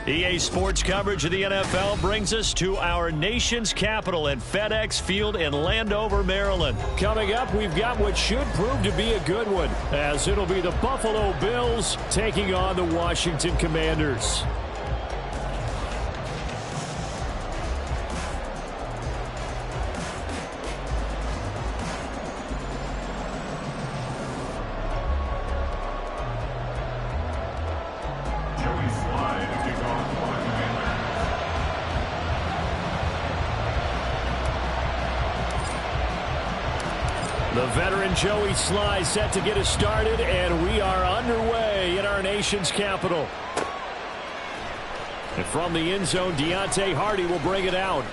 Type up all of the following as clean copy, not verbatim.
EA Sports coverage of the NFL brings us to our nation's capital at FedEx Field in Landover, Maryland. Coming up, we've got what should prove to be a good one, as it'll be the Buffalo Bills taking on the Washington Commanders. The veteran Joey Slye set to get us started, and we are underway in our nation's capital. And from the end zone, Deontay Hardy will bring it out.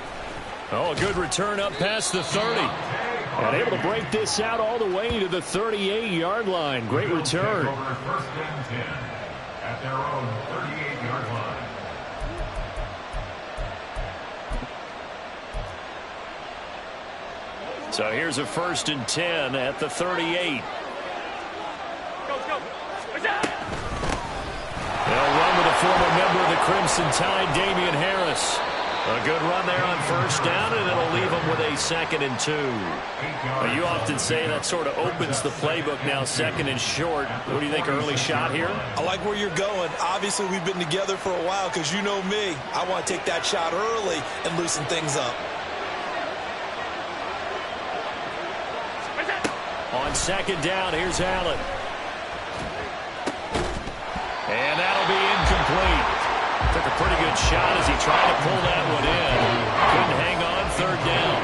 Oh, a good return up past the 30. And able to break this out all the way to the 38-yard line. Great return. First and 10 at their own 38-yard line. So here's a 1st and 10 at the 38. They'll run with a former member of the Crimson Tide, Damian Harris. A good run there on 1st down, and it'll leave them with a 2nd and 2. You often say that sort of opens the playbook now, 2nd and short. What do you think, early shot here? I like where you're going. Obviously, we've been together for a while because you know me. I want to take that shot early and loosen things up. On 2nd down, here's Allen. And that'll be incomplete. Took a pretty good shot as he tried to pull that one in. Couldn't hang on, 3rd down.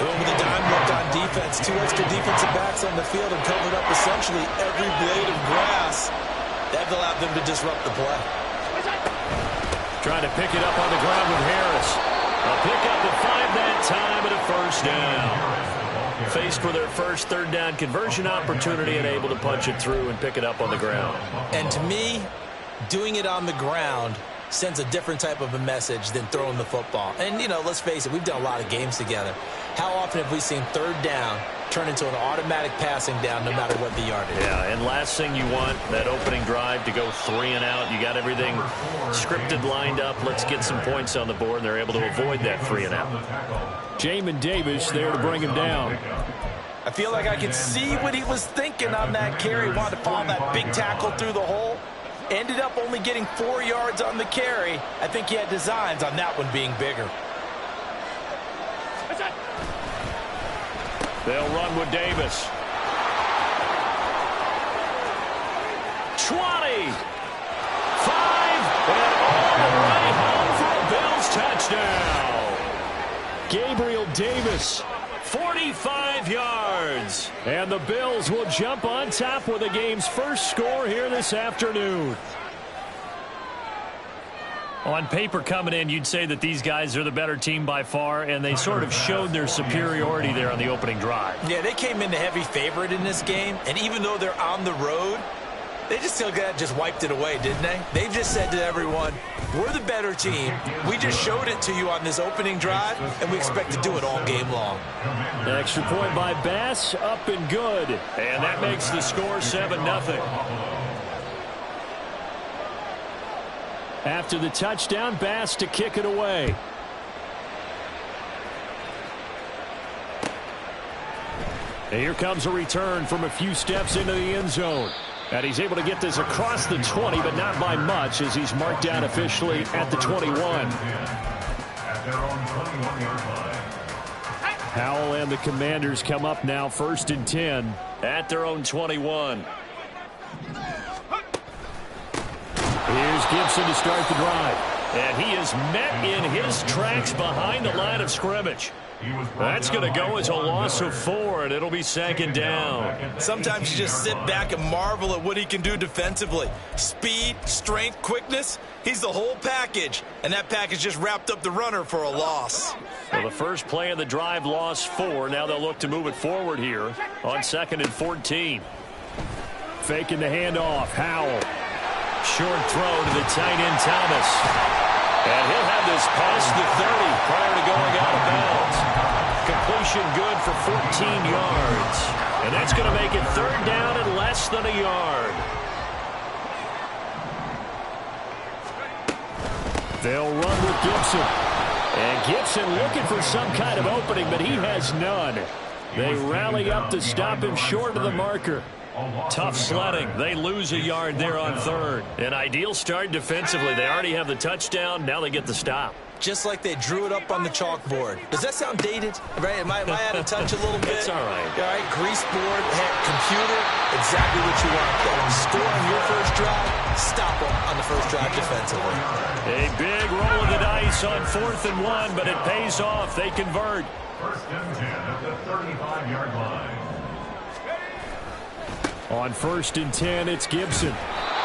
Going with a dime look on defense. 2 extra defensive backs on the field and covered up essentially every blade of grass. That allowed them to disrupt the play. Trying to pick it up on the ground with Harris. A pickup of 5 that time and a 1st down. Faced with their first 3rd down conversion opportunity and able to punch it through and pick it up on the ground. And to me, doing it on the ground sends a different type of a message than throwing the football. And, you know, let's face it, we've done a lot of games together. How often have we seen 3rd down turn into an automatic passing down no matter what the yardage? Yeah, and last thing you want, that opening drive to go 3 and out. You got everything scripted, lined up. Let's get some points on the board, and they're able to avoid that 3 and out. Jamin Davis there to bring him down. I feel like I could see what he was thinking on that carry. Wanted to follow that big tackle through the hole. Ended up only getting 4 yards on the carry. I think he had designs on that one being bigger. They'll run with Davis. 20. 5. And all the way home for a Bills touchdown. Gabriel Davis. 45 yards. And the Bills will jump on top with the game's first score here this afternoon. On paper coming in, you'd say that these guys are the better team by far, and they sort of showed their superiority there on the opening drive. Yeah, they came in the heavy favorite in this game, and even though they're on the road, they just wiped it away, didn't they? They just said to everyone, we're the better team. We just showed it to you on this opening drive, and we expect to do it all game long. An extra point by Bass, up and good. And that makes the score 7-0. After the touchdown, Bass to kick it away. And here comes a return from a few steps into the end zone. And he's able to get this across the 20, but not by much, as he's marked down officially at the 21. Howell and the Commanders come up now 1st and 10. At their own 21. Here's Gibson to start the drive. And he is met in his tracks behind the line of scrimmage. That's going to go as a loss of 4, and it'll be 2nd down. Sometimes you just sit back and marvel at what he can do defensively. Speed, strength, quickness, he's the whole package. And that package just wrapped up the runner for a loss. Well, the first play of the drive lost 4. Now they'll look to move it forward here on 2nd and 14. Faking the handoff, Howell. Short throw to the tight end, Thomas. And he'll have this past the 30 prior to going out of bounds. Completion good for 14 yards. And that's going to make it 3rd down and less than a yard. They'll run with Gibson. And Gibson looking for some kind of opening, but he has none. They rally up to stop him short of the marker. Tough sledding. They lose a yard there on third. An ideal start defensively. They already have the touchdown. Now they get the stop. Just like they drew it up on the chalkboard. Does that sound dated? Right? Am I out of touch a little bit? It's all right. All right, grease board, computer, exactly what you want. Score on your first drive, stop them on the first drive defensively. A big roll of the dice on 4th and 1, but it pays off. They convert. 1st and 10 at the 35-yard line. On 1st and 10, it's Gibson.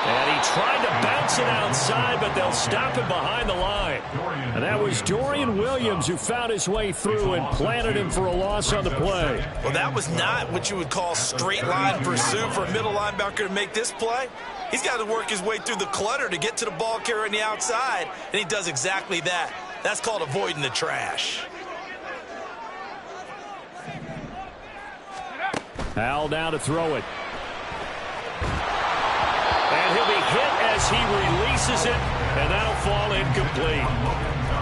And he tried to bounce it outside, but they'll stop him behind the line. And that was Dorian Williams who found his way through and planted him for a loss on the play. Well, that was not what you would call straight line pursuit for a middle linebacker to make this play. He's got to work his way through the clutter to get to the ball carrier on the outside, and he does exactly that. That's called avoiding the trash. Al now to throw it. And he'll be hit as he releases it, and that'll fall incomplete.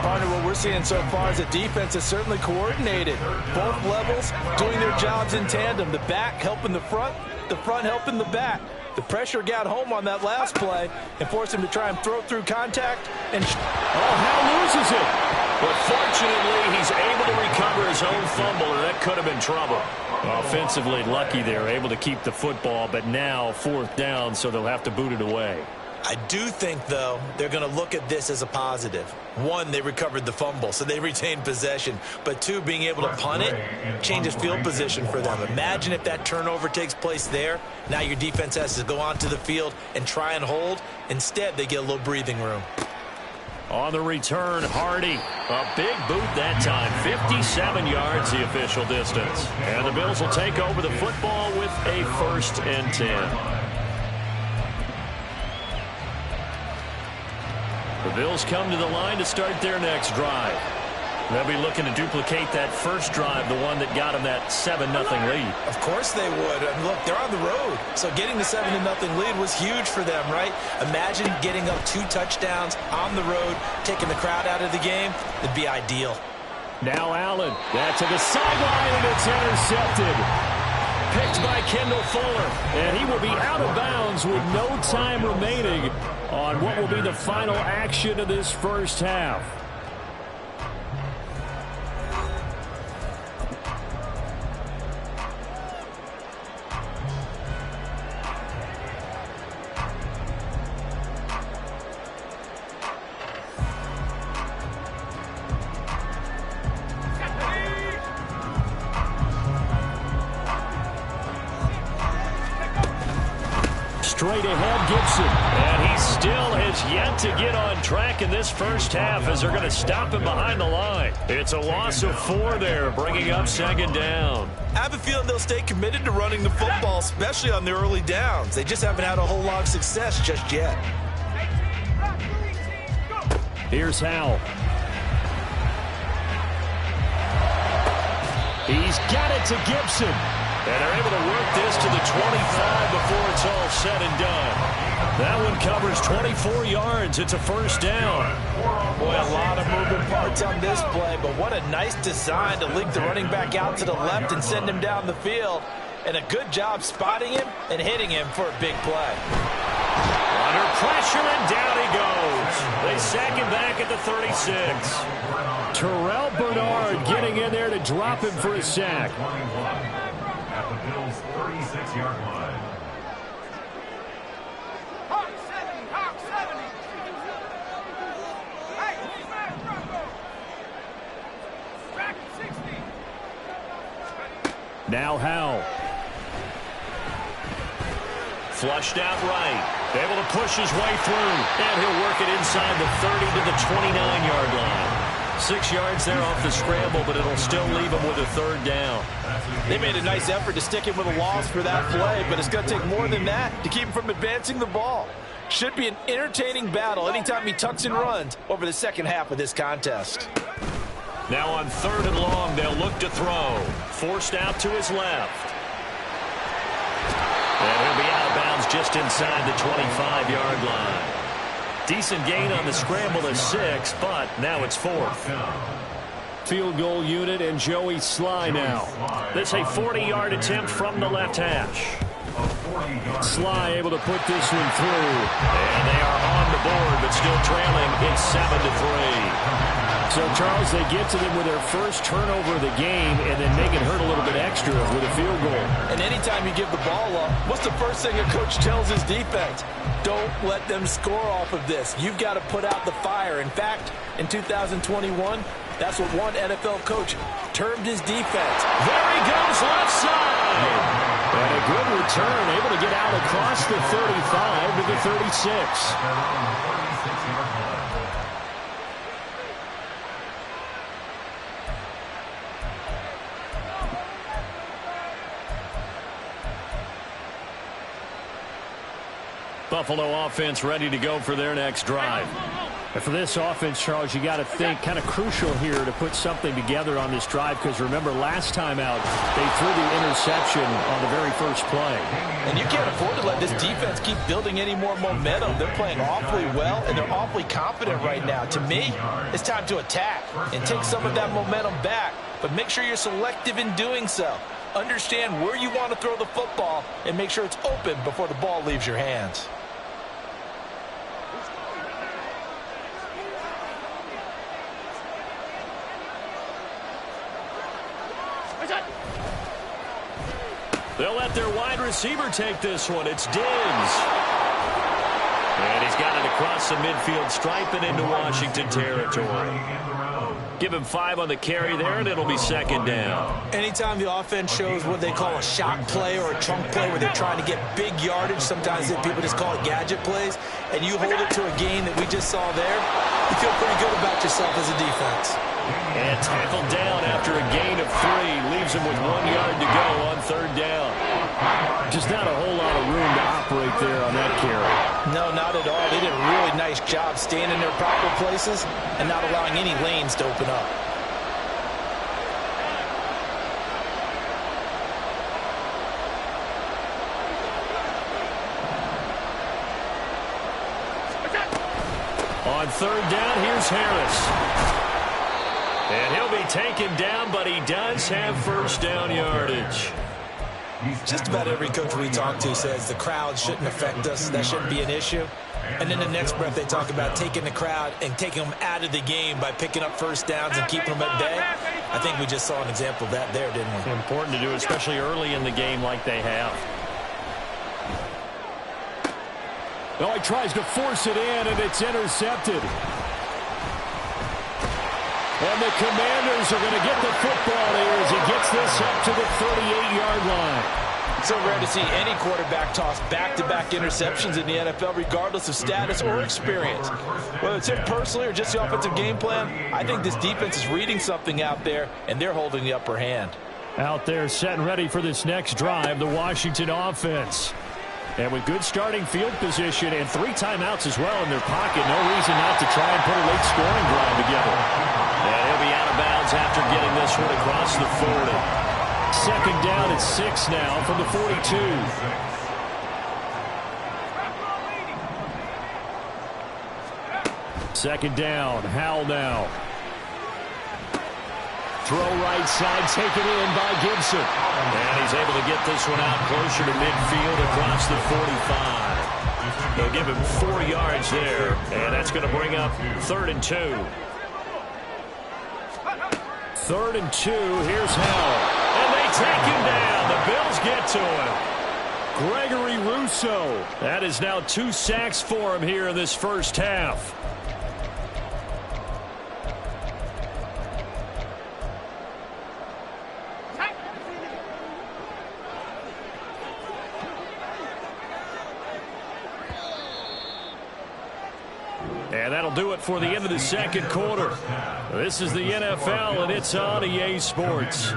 Partner, what we're seeing so far is the defense is certainly coordinated. Both levels doing their jobs in tandem. The back helping the front helping the back. The pressure got home on that last play and forced him to try and throw through contact. And Hal loses it. But fortunately, he's able to recover his own fumble, and that could have been trouble. Offensively lucky they're able to keep the football, but now 4th down, so they'll have to boot it away. I do think, though, they're going to look at this as a positive. One, they recovered the fumble, so they retained possession. But two, being able to punt it changes field position for them. Imagine if that turnover takes place there. Now your defense has to go onto the field and try and hold. Instead, they get a little breathing room. On the return, Hardy. A big boot that time. 57 yards the official distance. And the Bills will take over the football with a 1st and 10. The Bills come to the line to start their next drive. They'll be looking to duplicate that first drive, the one that got them that 7-0 lead. Of course they would. I mean, look, they're on the road. So getting the 7-0 lead was huge for them, right? Imagine getting up 2 touchdowns on the road, taking the crowd out of the game. It'd be ideal. Now Allen. That's to the sideline, and it's intercepted. Picked by Kendall Fuller. And he will be out of bounds with no time remaining on what will be the final action of this first half. Straight ahead, Gibson. And he still has yet to get on track in this first half as they're going to stop him behind the line. It's a loss of 4 there, bringing up 2nd down. I have a feeling they'll stay committed to running the football, especially on the early downs. They just haven't had a whole lot of success just yet. Here's Howell. He's got it to Gibson. And they're able to work this to the 25 before it's all said and done. That one covers 24 yards. It's a 1st down. Boy, a lot of moving parts on this play, but what a nice design to leak the running back out to the left and send him down the field. And a good job spotting him and hitting him for a big play. Under pressure, and down he goes. They sack him back at the 36. Terrell Bernard getting in there to drop him for a sack. At the Bills' 36-yard line. Now Howell. Flushed out right. Able to push his way through. And he'll work it inside the 30 to the 29-yard line. 6 yards there off the scramble, but it'll still leave him with a 3rd down. They made a nice effort to stick him with a loss for that play, but it's going to take more than that to keep him from advancing the ball. Should be an entertaining battle anytime he tucks and runs over the second half of this contest. Now on 3rd and long, they'll look to throw. Forced out to his left. And he'll be out of bounds just inside the 25-yard line. Decent gain on the scramble of 6, but now it's 4th. Field goal unit and Joey Sly now. This a 40-yard attempt from the left hash. Sly able to put this one through. And they are on the board, but still trailing. It's 7-3. So, Charles, they get to them with their first turnover of the game and then make it hurt a little bit extra with a field goal. And anytime you give the ball up, what's the first thing a coach tells his defense? Don't let them score off of this. You've got to put out the fire. In fact, in 2021, that's what one NFL coach termed his defense. There he goes, left side. And a good return, able to get out across the 35 to the 36. Buffalo offense ready to go for their next drive. And for this offense, Charles, you got to think kind of crucial here to put something together on this drive, because remember last time out they threw the interception on the very first play. And you can't afford to let this defense keep building any more momentum. They're playing awfully well, and they're awfully confident right now. To me, it's time to attack and take some of that momentum back, but make sure you're selective in doing so. Understand where you want to throw the football and make sure it's open before the ball leaves your hands. They'll let their wide receiver take this one. It's Diggs. And he's got it across the midfield stripe and into Washington territory. Give him 5 on the carry there, and it'll be 2nd down. Anytime the offense shows what they call a shot play or a trunk play where they're trying to get big yardage, sometimes people just call it gadget plays, and you hold it to a gain that we just saw there, you feel pretty good about yourself as a defense. And tackled down after a gain of 3. Leaves him with 1 yard to go on 3rd down. Just not a whole lot of room to operate there on that carry. No, not at all. They did a really nice job staying in their proper places and not allowing any lanes to open up. On 3rd down, here's Harris. And he'll be taken down, but he does have first down yardage. Just about every coach we talk to says the crowd shouldn't affect us. That shouldn't be an issue. And then the next breath they talk about taking the crowd and taking them out of the game by picking up first downs and keeping them at bay. I think we just saw an example of that there, didn't we? Important to do, especially early in the game like they have. Oh, he tries to force it in, and it's intercepted. And the Commanders are going to get the football here as he gets this up to the 38-yard line. So rare to see any quarterback toss back-to-back interceptions in the NFL, regardless of status or experience. Whether it's him personally or just the offensive game plan, I think this defense is reading something out there, and they're holding the upper hand. Out there set and ready for this next drive, the Washington offense. And with good starting field position and 3 timeouts as well in their pocket, no reason not to try and put a late scoring drive together. And he'll be out of bounds after getting this one across the 40. 2nd down at 6 now from the 42. Second down, Howell now. Throw right side, taken in by Gibson. And he's able to get this one out closer to midfield across the 45. They'll give him 4 yards there, and that's going to bring up 3rd and 2. 3rd and 2, here's Howell. And they take him down. The Bills get to him. Gregory Rousseau. That is now 2 sacks for him here in this first half. And that'll do it for the end of the 2nd quarter. This is the NFL, and it's on EA Sports.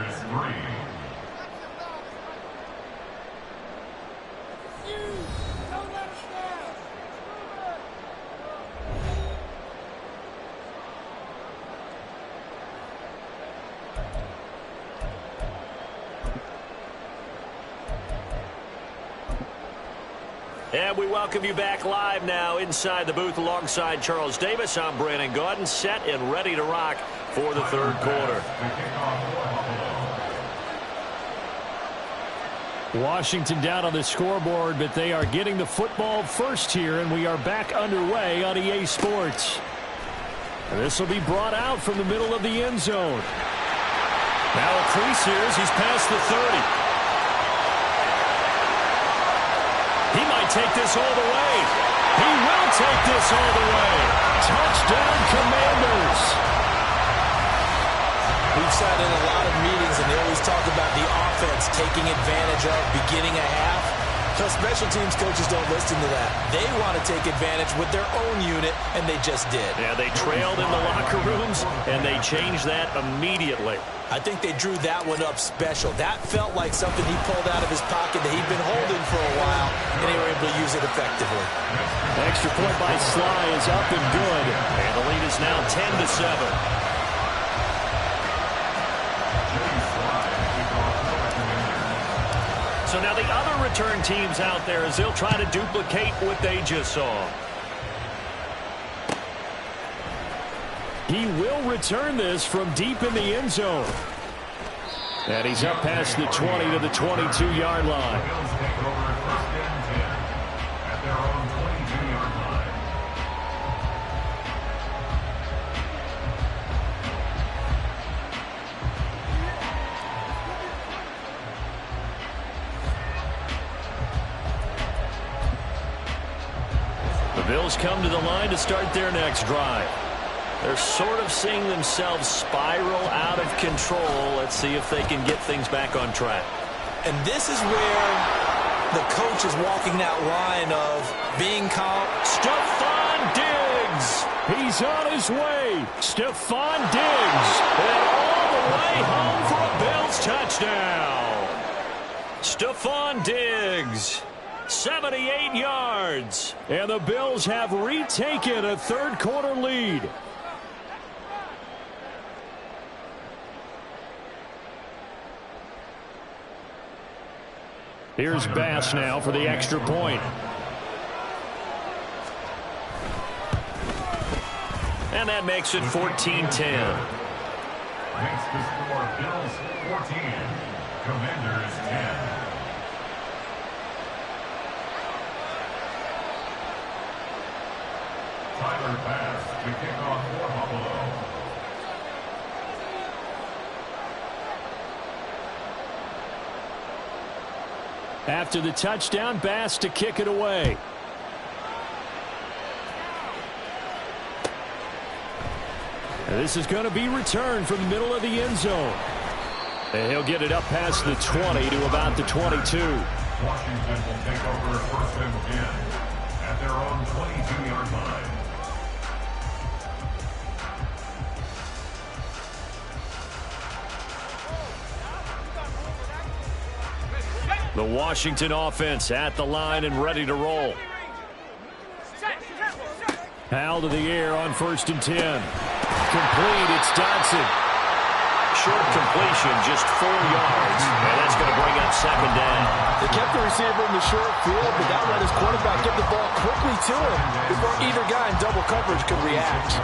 And we welcome you back live now inside the booth alongside Charles Davis. I'm Brandon Gaudin, set and ready to rock for the third quarter. Washington down on the scoreboard, but they are getting the football first here, and we are back underway on EA Sports. And this will be brought out from the middle of the end zone. Now a crease here as he's past the 30. He might take this all the way. He will take this all the way. Touchdown, Commanders. We've sat in a lot of meetings, and they always talk about the offense taking advantage of beginning a half. So special teams coaches don't listen to that. They want to take advantage with their own unit, and they just did. Yeah, they trailed in the locker rooms, and they changed that immediately. I think they drew that one up special. That felt like something he pulled out of his pocket that he'd been holding for a while, and they were able to use it effectively. Extra point by Sly is up and good. And the lead is now 10-7. So now the other return teams out there as they'll try to duplicate what they just saw. He will return this from deep in the end zone. And he's up past the 20 to the 22-yard line. The Bills come to the line to start their next drive. They're sort of seeing themselves spiral out of control. Let's see if they can get things back on track. And this is where the coach is walking that line of being calm. Stephon Diggs. He's on his way. Stephon Diggs. And all the way home for a Bills touchdown. Stephon Diggs. 78 yards. And the Bills have retaken a third quarter lead. Here's Bass now for the extra point. And that makes it 14-10. Makes the score Bills 14, Commanders 10. Tyler Bass to kick off for Buffalo. After the touchdown, Bass to kick it away. And this is going to be returned from the middle of the end zone. And he'll get it up past the 20 to about the 22. Washington will take over first and 10 at their own 22-yard line. The Washington offense at the line and ready to roll. Hal to the air on 1st and 10. Complete, it's Dodson. Short completion, just 4 yards. And that's going to bring up second down. They kept the receiver in the short field, but that let his quarterback get the ball quickly to him before either guy in double coverage could react.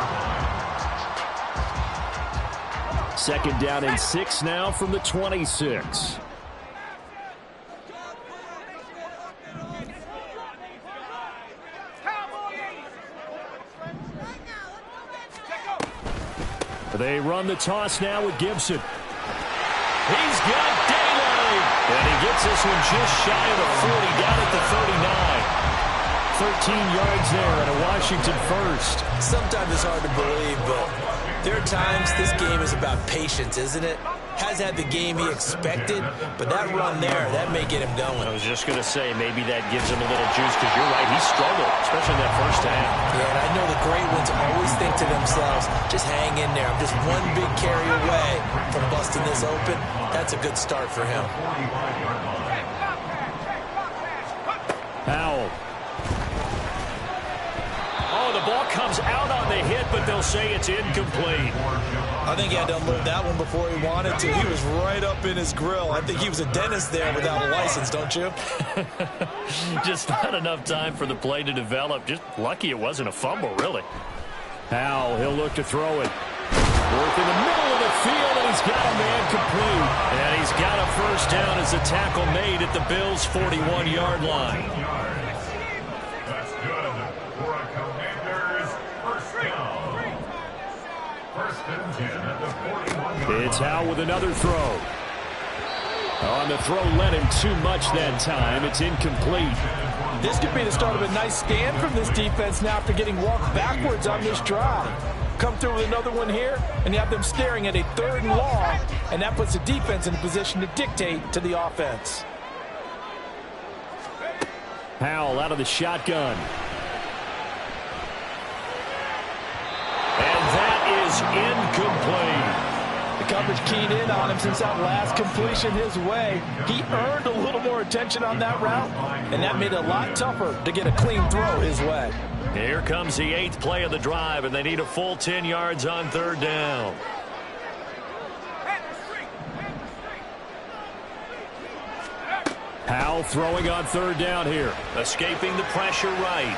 Second down and 6 now from the 26. They run the toss now with Gibson. He's got Daly. And he gets this one just shy of the 40, down at the 39. 13 yards there and a Washington first. Sometimes it's hard to believe, but there are times this game is about patience, isn't it? Has had the game he expected, but that run there, that may get him going. I was just going to say, maybe that gives him a little juice, because you're right, he struggled, especially in that first half. Yeah, and I know the great ones always think to themselves, just hang in there. I'm just one big carry away from busting this open. That's a good start for him. Powell. Oh, the ball comes out on the hit, but they'll say it's incomplete. I think he had to unload that one before he wanted to. He was right up in his grill. I think he was a dentist there without a license, don't you? Just not enough time for the play to develop. Just lucky it wasn't a fumble, really. Powell, he'll look to throw it. Work in the middle of the field, and he's got a man complete. And he's got a first down as the tackle made at the Bills' 41-yard line. That's good for a Commanders first down. First and 10 at the 41-yard It's line. Howell with another throw. On the throw led him too much that time. It's incomplete. This could be the start of a nice stand from this defense now after getting walked backwards on this drive. Come through with another one here, and you have them staring at a 3rd and long, and that puts the defense in a position to dictate to the offense. Howell out of the shotgun. And that is incomplete. The coverage keyed in on him since that last completion his way. He earned a little more attention on that route, and that made it a lot tougher to get a clean throw his way. Here comes the 8th play of the drive, and they need a full 10 yards on 3rd down. Howell throwing on 3rd down here. Escaping the pressure right.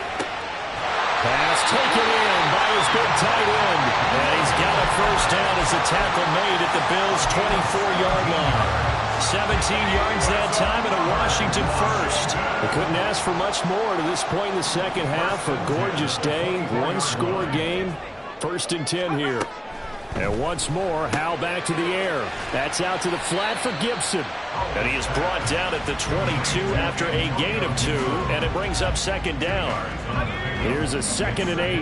Pass taken in by his big tight end. And he's got a first down as the tackle made at the Bills' 24-yard line. 17 yards that time and a Washington first. They couldn't ask for much more to this point in the second half. A gorgeous day, one-score game. 1st and 10 here. And once more, Howell back to the air. That's out to the flat for Gibson. And he is brought down at the 22 after a gain of 2, and it brings up 2nd down. Here's a 2nd and 8.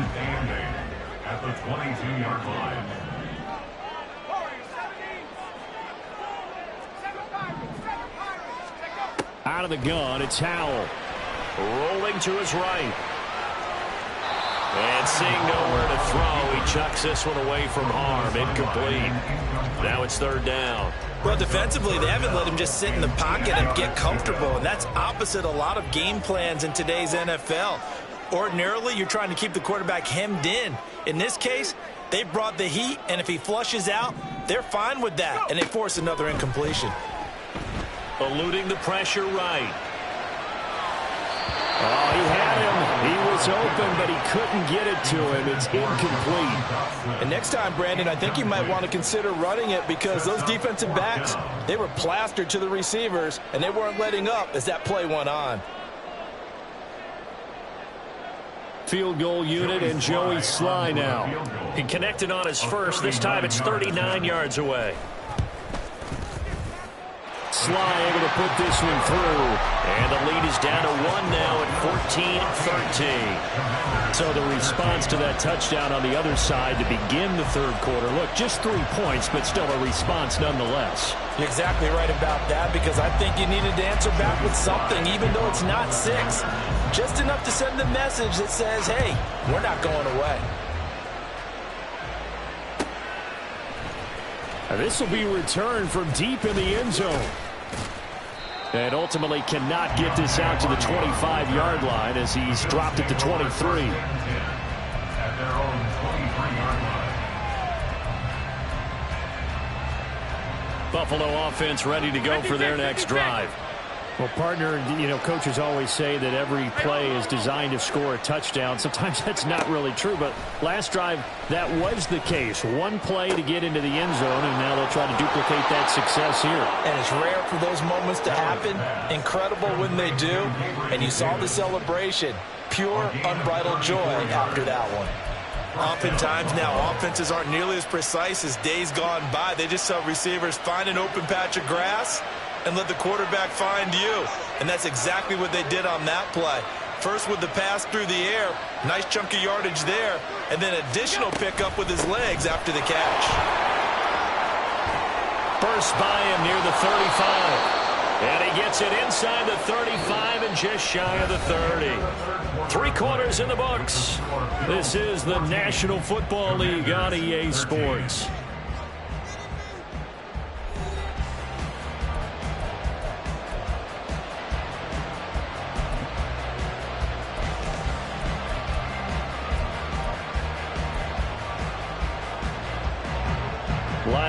At the 22-yard line. Out of the gun, it's Howell. Rolling to his right. And seeing nowhere to throw, he chucks this one away from harm. Incomplete. Now it's 3rd down. Well, defensively, they haven't let him just sit in the pocket and get comfortable, and that's opposite a lot of game plans in today's NFL. Ordinarily, you're trying to keep the quarterback hemmed in. In this case, they brought the heat, and if he flushes out, they're fine with that, and they force another incompletion. Eluding the pressure right. Oh, he had him. He was open, but he couldn't get it to him. It's incomplete. And next time, Brandon, I think you might want to consider running it because those defensive backs, they were plastered to the receivers, and they weren't letting up as that play went on. Field goal unit and Joey Sly now. He connected on his first. This time it's 39 yards away. Sly able to put this one through. And the lead is down to 1 now at 14-13. So the response to that touchdown on the other side to begin the 3rd quarter. Look, just 3 points, but still a response nonetheless. You're exactly right about that because I think you needed to answer back with something, even though it's not 6. Just enough to send the message that says, hey, we're not going away. And this will be returned from deep in the end zone. And ultimately cannot get this out to the 25-yard line as he's dropped it to 23. At their own 23-yard line. Buffalo offense ready to go for their next drive. Well, partner, you know, coaches always say that every play is designed to score a touchdown. Sometimes that's not really true, but last drive, that was the case. One play to get into the end zone, and now they'll try to duplicate that success here. And it's rare for those moments to happen. Incredible when they do. And you saw the celebration. Pure, unbridled joy after that one. Oftentimes now, offenses aren't nearly as precise as days gone by. They just tell receivers, find an open patch of grass and let the quarterback find you. And that's exactly what they did on that play. First with the pass through the air, nice chunk of yardage there, and then additional pickup with his legs after the catch. First by him near the 35. And he gets it inside the 35 and just shy of the 30. 3 quarters in the books. This is the National Football League on EA Sports.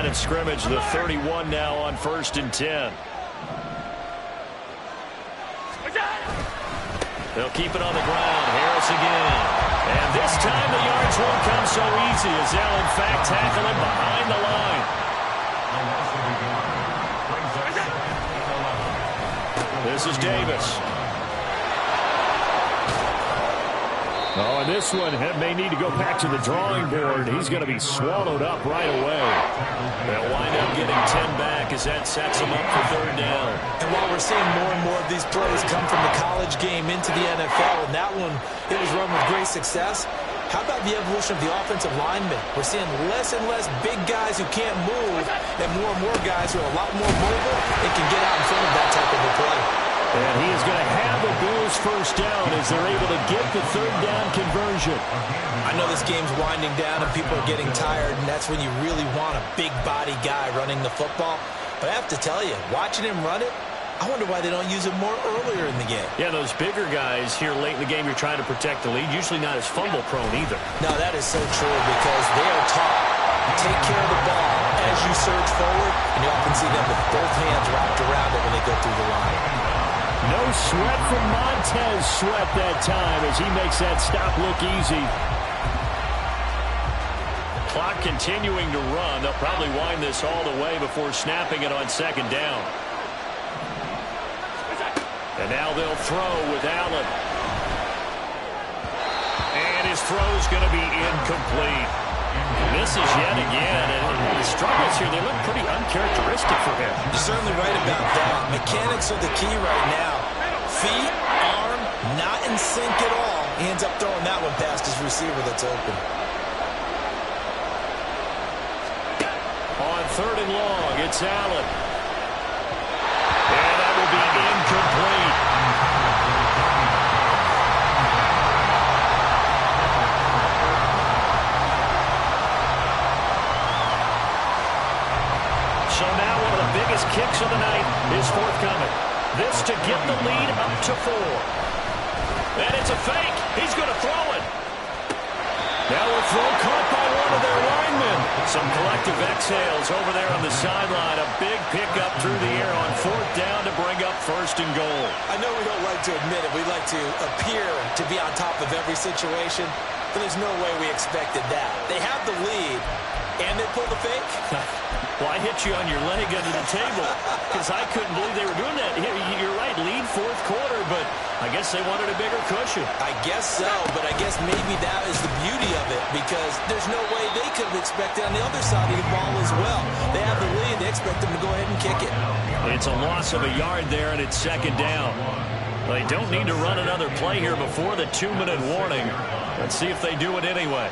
line of scrimmage, the 31 now on 1st and 10. They'll keep it on the ground. Harris again. And this time the yards won't come so easy as they'll, in fact, tackle him behind the line. This is Davis. Oh, and this one may need to go back to the drawing board. He's going to be swallowed up right away. They'll wind up getting 10 back as that sets them up for 3rd down. And while we're seeing more and more of these plays come from the college game into the NFL, and that one, it was run with great success, how about the evolution of the offensive linemen? We're seeing less and less big guys who can't move and more guys who are a lot more mobile and can get out in front of that type of a play. And he is going to have the Bills 1st down as they're able to get the 3rd down conversion. I know this game's winding down and people are getting tired, and that's when you really want a big body guy running the football. But I have to tell you, watching him run it, I wonder why they don't use it more earlier in the game. Yeah, those bigger guys here late in the game, you're trying to protect the lead, usually not as fumble prone either. No, that is so true because they are taught to take care of the ball as you surge forward, and you often see them with both hands wrapped around it when they go through the line. No sweat from Montez Sweat that time as he makes that stop look easy. Clock continuing to run. They'll probably wind this all the way before snapping it on 2nd down. And now they'll throw with Allen. And his throw's going to be incomplete. Misses yet again, and the struggles here, they look pretty uncharacteristic for him. You're certainly right about that. Mechanics are the key right now. Feet, arm, not in sync at all. He ends up throwing that one past his receiver that's open. On 3rd and long, it's Allen. And that will be incomplete. So now one of the biggest kicks of the night is forthcoming. This to get the lead up to 4. And it's a fake. He's going to throw it. Now a throw caught by one of their linemen. Some collective exhales over there on the sideline. A big pickup through the air on 4th down to bring up 1st and goal. I know we don't like to admit it. We like to appear to be on top of every situation, but there's no way we expected that. They have the lead, and they pull the fake. Well, I hit you on your leg under the table because I couldn't believe they were doing that. You're right, lead 4th quarter, but I guess they wanted a bigger cushion. I guess so, but I guess maybe that is the beauty of it because there's no way they could have expected on the other side of the ball as well. They have the lead. They expect them to go ahead and kick it. It's a loss of a yard there, and it's 2nd down. They don't need to run another play here before the 2-minute warning. Let's see if they do it anyway.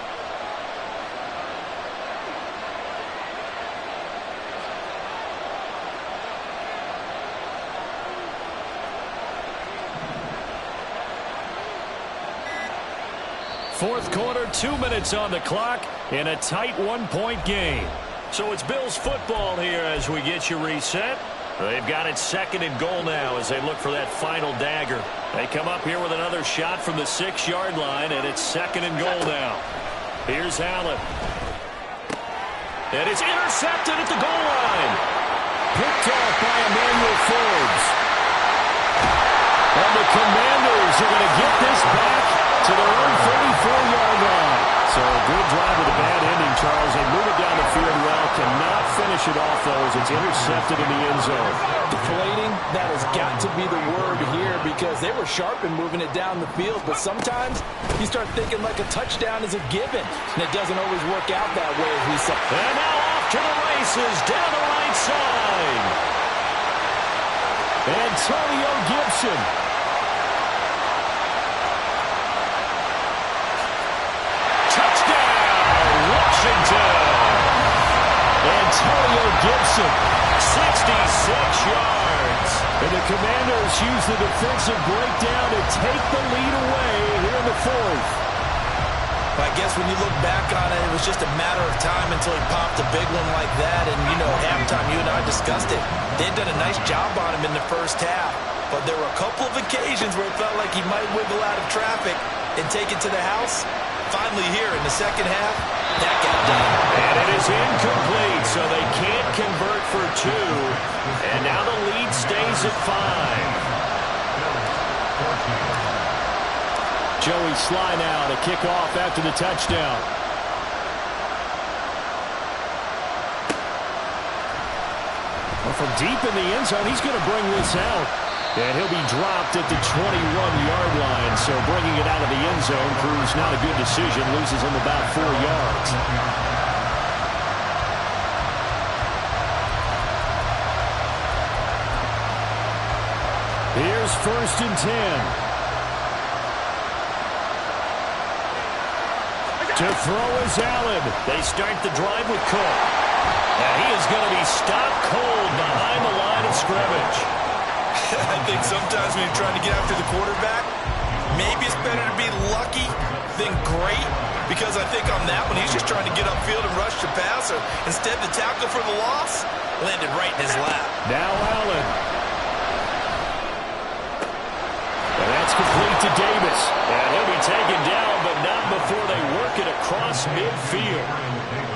Fourth quarter, 2 minutes on the clock in a tight 1-point game. So it's Bills football here as we get you reset. They've got it 2nd and goal now as they look for that final dagger. They come up here with another shot from the 6-yard line, and it's 2nd and goal now. Here's Allen. And it's intercepted at the goal line. Picked off by Emmanuel Forbes. And the Commanders are going to get this back to their own 34-yard line. So a good drive with a bad ending, Charles. They move it down the field well, cannot finish it off, though, as it's intercepted in the end zone. Deflating, that has got to be the word here because they were sharp in moving it down the field, but sometimes you start thinking like a touchdown is a given, and it doesn't always work out that way, as we said. And now off to the races down the right side. Antonio Gibson. Antonio Gibson, 66 yards. And the Commanders use the defensive breakdown to take the lead away here in the 4th. I guess when you look back on it, it was just a matter of time until he popped a big one like that. And, you know, halftime, you and I discussed it. They'd done a nice job on him in the first half. But there were a couple of occasions where it felt like he might wiggle out of traffic and take it to the house. Finally here in the second half, that got done. And it is incomplete, so they can't convert for 2. And now the lead stays at 5. Joey Sly now to kick off after the touchdown. Well, from deep in the end zone, he's going to bring this out. And he'll be dropped at the 21-yard line. So bringing it out of the end zone proves not a good decision. Loses him about 4 yards. Here's 1st and 10. To throw is Allen. They start the drive with Cook. And he is going to be stopped cold behind the line of scrimmage. I think sometimes when you're trying to get after the quarterback, maybe it's better to be lucky than great, because I think on that one, he's just trying to get upfield and rush the passer. Instead, the tackle for the loss landed right in his lap. Now Allen. And that's complete to Davis. And he'll be taken down, but not before they work it across midfield.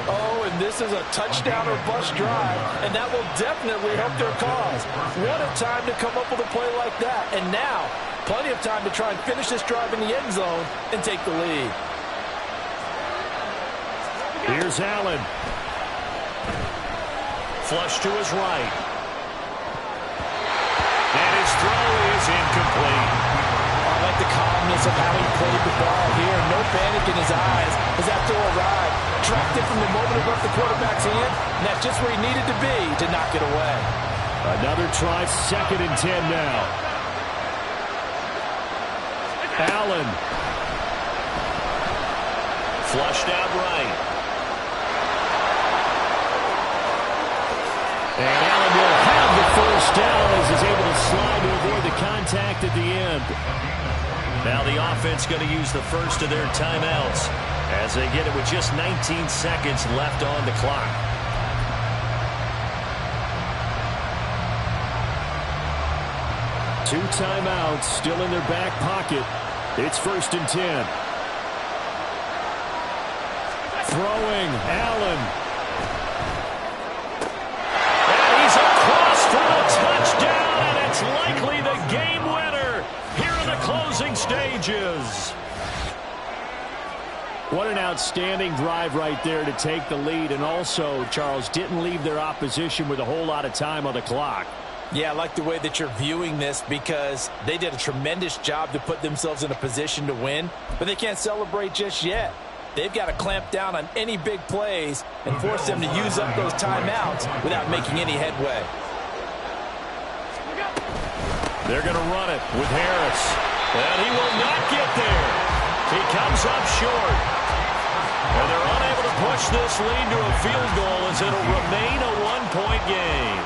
Oh, and this is a touchdown or bust drive, and that will definitely help their cause. What a time to come up with a play like that. And now, plenty of time to try and finish this drive in the end zone and take the lead. Here's Allen. Flush to his right. And his throw is incomplete. I like the calmness of how he played the ball here. No panic in his eyes as that throw arrived. Tracked it from the moment it left the quarterback's hand, and that's just where he needed to be to knock it away. Another try, 2nd and 10 now. Allen. Flushed out right. And Allen will have the 1st down as he's able to slide to avoid the contact at the end. Now the offense going to use the first of their timeouts as they get it with just 19 seconds left on the clock. Two timeouts still in their back pocket. It's 1st and 10. Throwing, Allen. And he's across for a touchdown, and it's likely the game winner here in the closing stages. What an outstanding drive right there to take the lead. And also, Charles, didn't leave their opposition with a whole lot of time on the clock. Yeah, I like the way that you're viewing this, because they did a tremendous job to put themselves in a position to win, but they can't celebrate just yet. They've got to clamp down on any big plays and force them to use up those timeouts without making any headway. They're going to run it with Harris. And he will not get there. He comes up short. And they're unable to push this lead to a field goal as it'll remain a one-point game.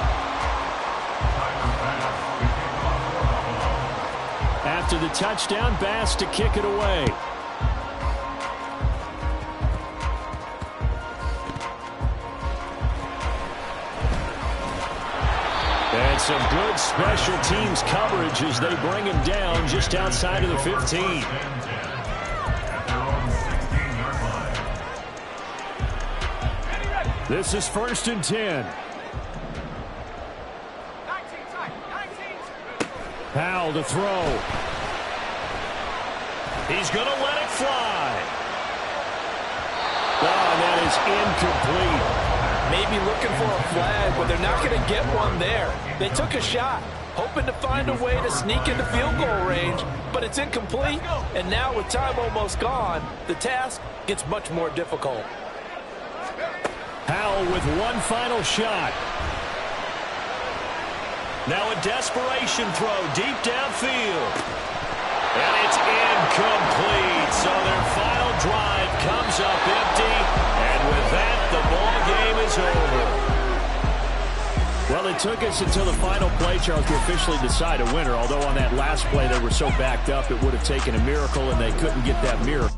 After the touchdown, Bass to kick it away. And some good special teams coverage as they bring him down just outside of the 15. This is 1st and 10. Powell to throw. He's going to let it fly. Oh, that is incomplete. Maybe looking for a flag, but they're not going to get one there. They took a shot, hoping to find a way to sneak into field goal range, but it's incomplete. And now with time almost gone, the task gets much more difficult. Powell with one final shot. Now a desperation throw deep downfield. And it's incomplete. So their final drive comes up empty. And with that, the ball game is over. Well, it took us until the final play, Charles, to officially decide a winner. Although on that last play they were so backed up, it would have taken a miracle, and they couldn't get that miracle.